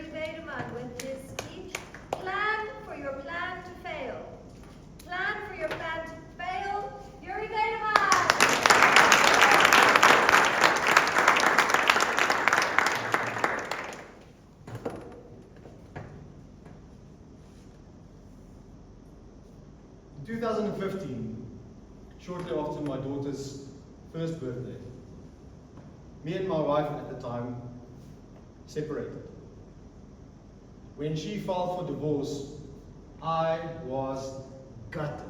Jurie Weidemann with his speech, Plan for your plan to fail. Plan for your plan to fail, Jurie Weidemann! 2015, shortly after my daughter's first birthday, me and my wife at the time separated. When she filed for divorce, I was gutted.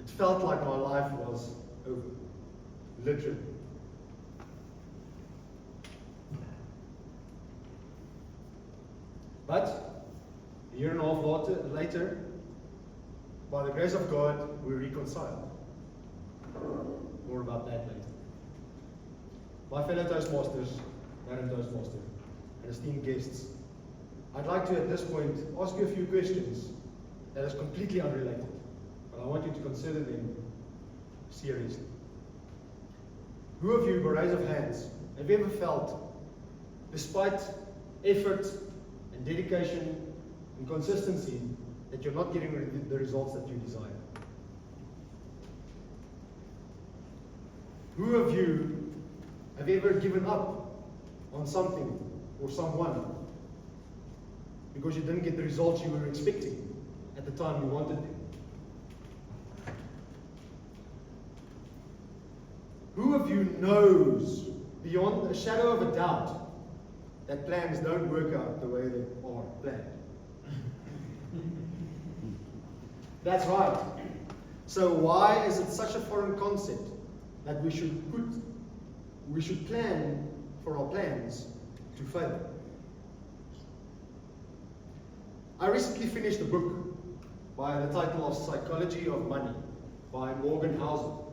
It felt like my life was over, literally. But a year and a half later, by the grace of God, we reconciled. More about that later. My fellow Toastmasters, Madam Toastmaster, and esteemed guests, I'd like to at this point ask you a few questions that is completely unrelated, but I want you to consider them seriously. Who of you, by raise of hands, have you ever felt, despite effort and dedication and consistency, that you're not getting the results that you desire? Who of you have ever given up on something or someone because you didn't get the results you were expecting at the time you wanted them? Who of you knows beyond a shadow of a doubt that plans don't work out the way they are planned? That's right. So why is it such a foreign concept that we should plan for our plans to fail? I recently finished a book by the title of Psychology of Money by Morgan Housel,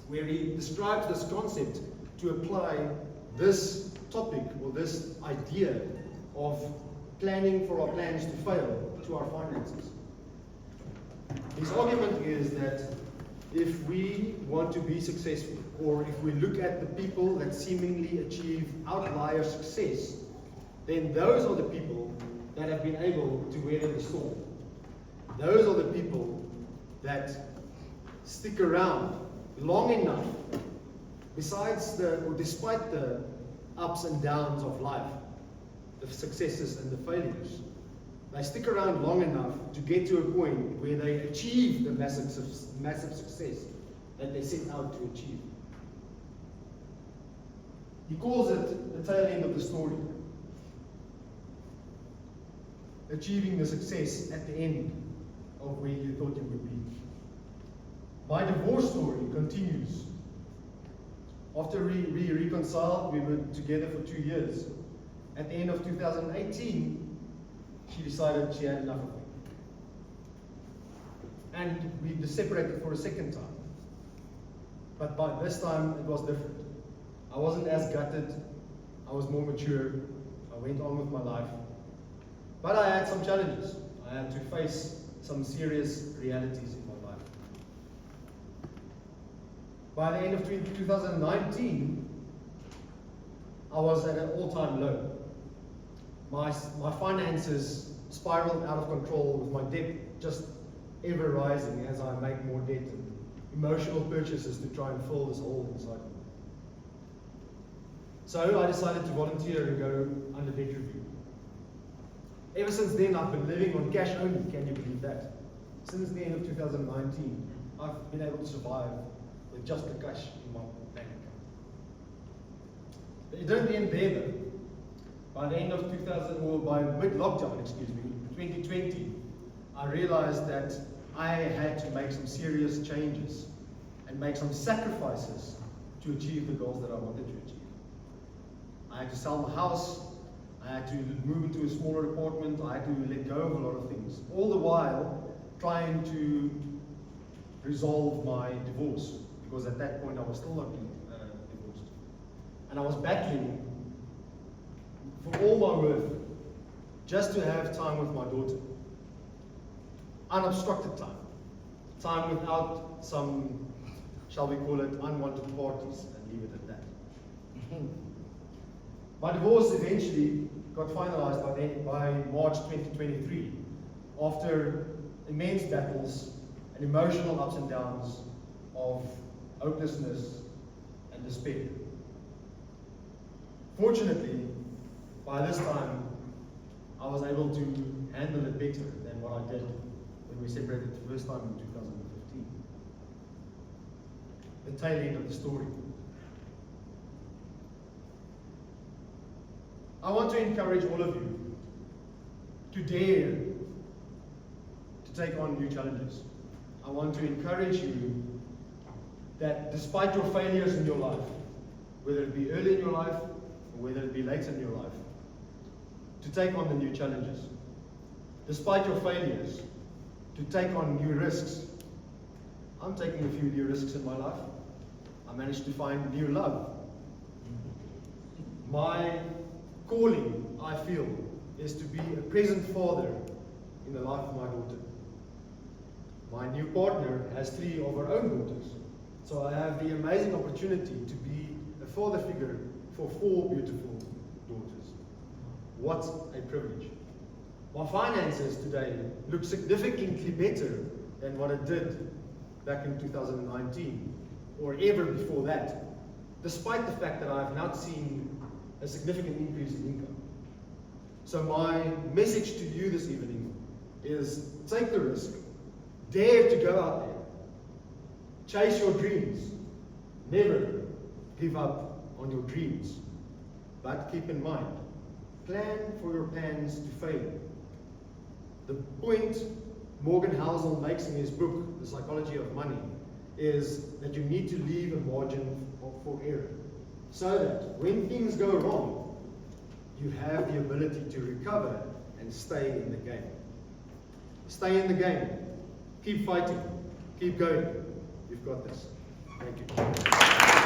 where he describes this concept to apply this topic or this idea of planning for our plans to fail to our finances. His argument is that if we want to be successful, or if we look at the people that seemingly achieve outlier success, then those are the people that have been able to weather the storm. Those are the people that stick around long enough, despite the ups and downs of life, the successes and the failures. They stick around long enough to get to a point where they achieve the massive success that they set out to achieve. He calls it the tail end of the story. Achieving the success at the end of where you thought you would be. My divorce story continues. After we reconciled, we were together for 2 years. At the end of 2018, she decided she had enough of me. And we separated for a second time. But by this time, it was different. I wasn't as gutted. I was more mature. I went on with my life. But I had some challenges. I had to face some serious realities in my life. By the end of 2019, I was at an all-time low. My finances spiraled out of control, with my debt just ever rising as I make more debt and emotional purchases to try and fill this hole inside me. So I decided to volunteer and go under debt review. Ever since then, I've been living on cash only. Can you believe that? Since the end of 2019, I've been able to survive with just the cash in my bank account. It didn't end there though. By the end of by mid-lockdown, 2020, I realized that I had to make some serious changes and make some sacrifices to achieve the goals that I wanted to achieve. I had to sell my house. I had to move into a smaller apartment. I had to let go of a lot of things. All the while trying to resolve my divorce, because at that point I was still not divorced. And I was battling for all my worth just to have time with my daughter. Unobstructed time. Time without some, shall we call it, unwanted parties, and leave it at that. My divorce eventually got finalized by March 2023 after immense battles and emotional ups and downs of hopelessness and despair. Fortunately, by this time, I was able to handle it better than what I did when we separated the first time in 2015. The tail end of the story. I want to encourage all of you to dare to take on new challenges. I want to encourage you that despite your failures in your life, whether it be early in your life or whether it be late in your life, to take on the new challenges. Despite your failures, to take on new risks. I'm taking a few new risks in my life. I managed to find new love. My calling, I feel, is to be a present father in the life of my daughter. My new partner has 3 of her own daughters, so I have the amazing opportunity to be a father figure for 4 beautiful daughters. What a privilege. My finances today look significantly better than what it did back in 2019 or ever before that, despite the fact that I have not seen a significant increase in income. So my message to you this evening is take the risk, dare to go out there, chase your dreams, never give up on your dreams, but keep in mind, plan for your plans to fail. The point Morgan Housel makes in his book, The Psychology of Money, is that you need to leave a margin for error, so that when things go wrong, you have the ability to recover and stay in the game. Stay in the game. Keep fighting. Keep going. You've got this. Thank you.